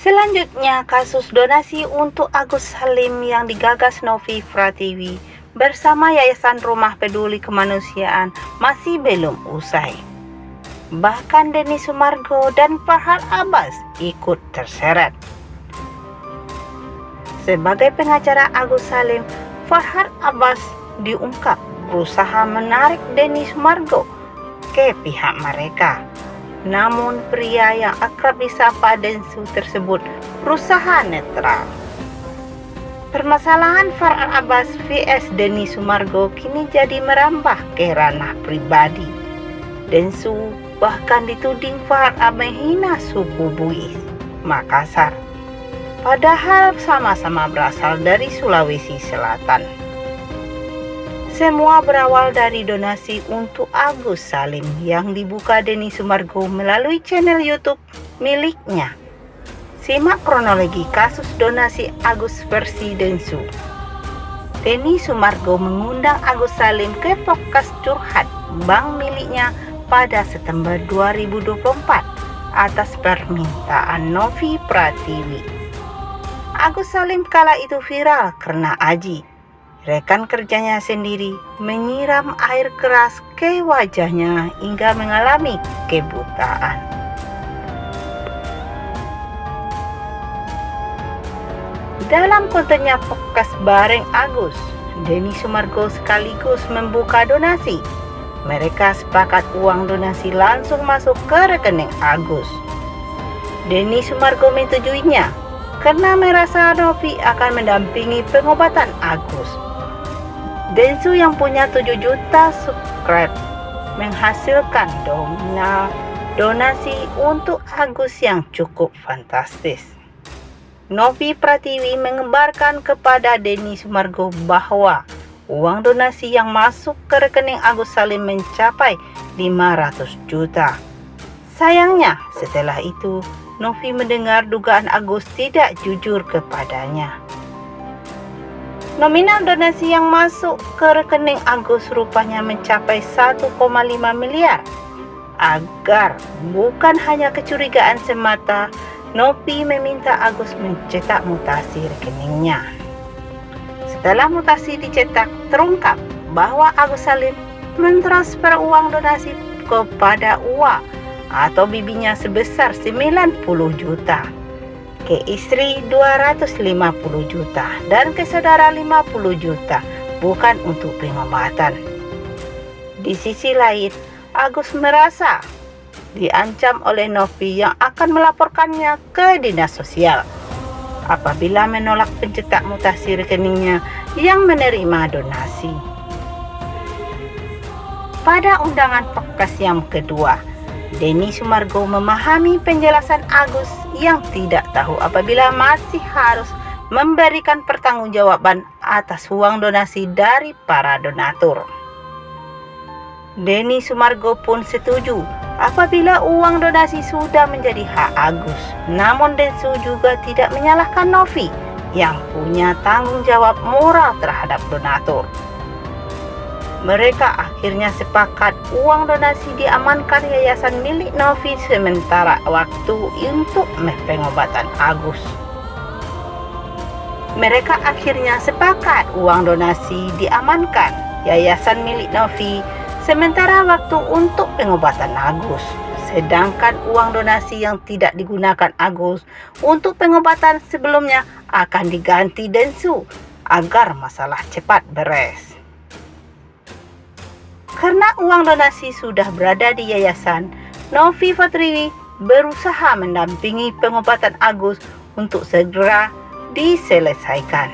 Selanjutnya, kasus donasi untuk Agus Salim yang digagas Novi Pratiwi bersama Yayasan Rumah Peduli Kemanusiaan masih belum usai. Bahkan Denny Sumargo dan Farhad Abbas ikut terseret. Sebagai pengacara Agus Salim, Farhad Abbas diungkap berusaha menarik Denny Sumargo ke pihak mereka. Namun pria yang akrab disapa Densu tersebut berusaha netral. Permasalahan Farhad Abbas vs Denny Sumargo kini jadi merambah ke ranah pribadi. Densu bahkan dituding Farhad Abbas menghina suku Buis, Makassar. Padahal sama-sama berasal dari Sulawesi Selatan. Semua berawal dari donasi untuk Agus Salim yang dibuka Denny Sumargo melalui channel YouTube miliknya. Simak kronologi kasus donasi Agus versi Densu. Denny Sumargo mengundang Agus Salim ke podcast curhat bank miliknya pada September 2024 atas permintaan Novi Pratiwi. Agus Salim kala itu viral karena Aji, rekan kerjanya sendiri, menyiram air keras ke wajahnya hingga mengalami kebutaan. Dalam kontennya podcast bareng Agus, Denny Sumargo sekaligus membuka donasi. Mereka sepakat uang donasi langsung masuk ke rekening Agus. Denny Sumargo menyetujuinya karena merasa Novi akan mendampingi pengobatan Agus. Densu yang punya 7 juta subscribe menghasilkan donasi untuk Agus yang cukup fantastis. Novi Pratiwi mengembarkan kepada Denny Sumargo bahwa uang donasi yang masuk ke rekening Agus Salim mencapai 500 juta. Sayangnya, setelah itu Novi mendengar dugaan Agus tidak jujur kepadanya. Nominal donasi yang masuk ke rekening Agus rupanya mencapai 1,5 miliar. Agar bukan hanya kecurigaan semata, Novi meminta Agus mencetak mutasi rekeningnya. Setelah mutasi dicetak, terungkap bahwa Agus Salim mentransfer uang donasi kepada Uwa atau bibinya sebesar 90 juta, ke istri 250 juta, dan ke saudara 50 juta, bukan untuk pengobatan. Di sisi lain, Agus merasa diancam oleh Novi yang akan melaporkannya ke dinas sosial apabila menolak pencetak mutasi rekeningnya yang menerima donasi. Pada undangan podcast yang kedua, Denny Sumargo memahami penjelasan Agus yang tidak tahu apabila masih harus memberikan pertanggungjawaban atas uang donasi dari para donatur. Denny Sumargo pun setuju apabila uang donasi sudah menjadi hak Agus. Namun Densu juga tidak menyalahkan Novi yang punya tanggung jawab moral terhadap donatur. Mereka akhirnya sepakat uang donasi diamankan yayasan milik Novi sementara waktu untuk pengobatan Agus. Mereka akhirnya sepakat uang donasi diamankan yayasan milik Novi sementara waktu untuk pengobatan Agus. Sedangkan uang donasi yang tidak digunakan Agus untuk pengobatan sebelumnya akan diganti Densu agar masalah cepat beres. Karena uang donasi sudah berada di yayasan, Novi Pratiwi berusaha mendampingi pengobatan Agus untuk segera diselesaikan.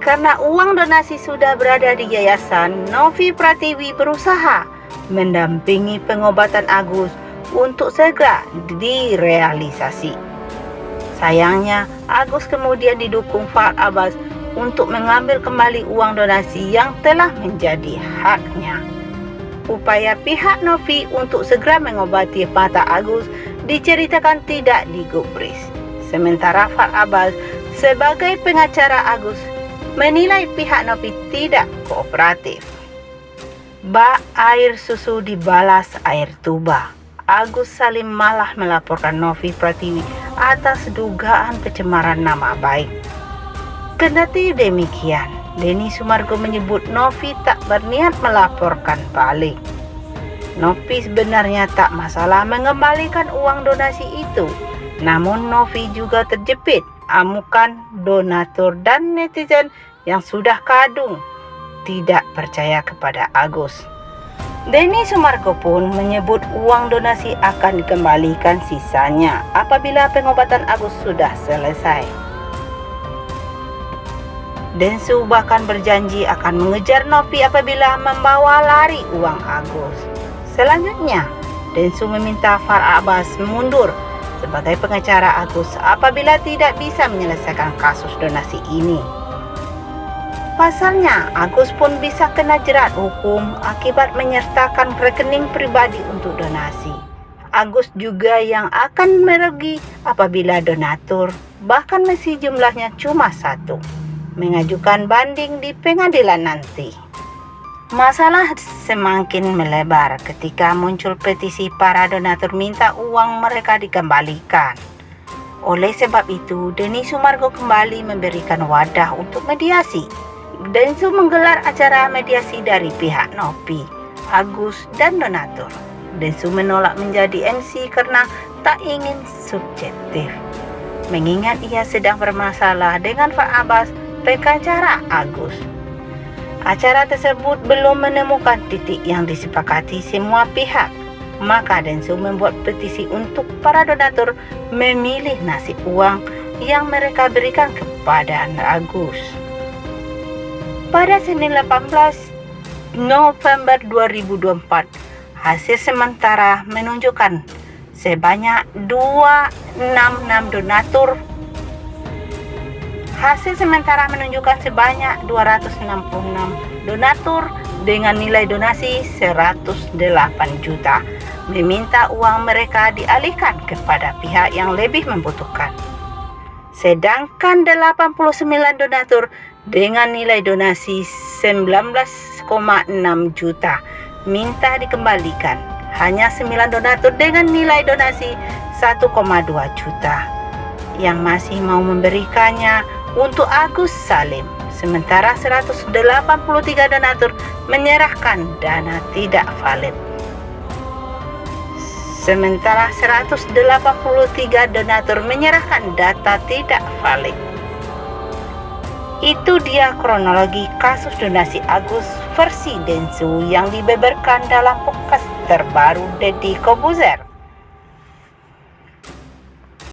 Karena uang donasi sudah berada di yayasan, Novi Pratiwi berusaha mendampingi pengobatan Agus untuk segera direalisasi. Sayangnya, Agus kemudian didukung Farhad Abbas untuk mengambil kembali uang donasi yang telah menjadi haknya. Upaya pihak Novi untuk segera mengobati mata Agus diceritakan tidak digubris. Sementara Farhad Abbas sebagai pengacara Agus menilai pihak Novi tidak kooperatif. Bak air susu dibalas air tuba. Agus Salim malah melaporkan Novi Pratiwi atas dugaan pencemaran nama baik. Kendati demikian, Denny Sumargo menyebut Novi tak berniat melaporkan balik. Novi sebenarnya tak masalah mengembalikan uang donasi itu, namun Novi juga terjepit amukan donatur dan netizen yang sudah kadung tidak percaya kepada Agus. Denny Sumargo pun menyebut uang donasi akan dikembalikan sisanya apabila pengobatan Agus sudah selesai. Densu bahkan berjanji akan mengejar Novi apabila membawa lari uang Agus. Selanjutnya, Densu meminta Far Abbas mundur sebagai pengacara Agus apabila tidak bisa menyelesaikan kasus donasi ini. Pasalnya, Agus pun bisa kena jerat hukum akibat menyertakan rekening pribadi untuk donasi. Agus juga yang akan merugi apabila donatur, bahkan meski jumlahnya cuma 1, mengajukan banding di pengadilan nanti. Masalah semakin melebar ketika muncul petisi para donatur minta uang mereka dikembalikan. Oleh sebab itu, Denny Sumargo kembali memberikan wadah untuk mediasi. Densu menggelar acara mediasi dari pihak Novi, Agus, dan donatur. Densu menolak menjadi MC karena tak ingin subjektif, mengingat ia sedang bermasalah dengan Far Abbas, pengacara Agus. Acara tersebut belum menemukan titik yang disepakati semua pihak, maka Densu membuat petisi untuk para donatur memilih nasib uang yang mereka berikan kepada Agus. Pada Senin 18 November 2024, hasil sementara menunjukkan sebanyak 266 donatur. Hasil sementara menunjukkan sebanyak 266 donatur dengan nilai donasi 108 juta meminta uang mereka dialihkan kepada pihak yang lebih membutuhkan. Sedangkan 89 donatur dengan nilai donasi 19,6 juta minta dikembalikan. Hanya 9 donatur dengan nilai donasi 1,2 juta yang masih mau memberikannya untuk Agus Salim, sementara 183 donatur menyerahkan dana tidak valid. Sementara 183 donatur menyerahkan data tidak valid. Itu dia kronologi kasus donasi Agus versi Densu yang dibeberkan dalam podcast terbaru Deddy Kobuzer.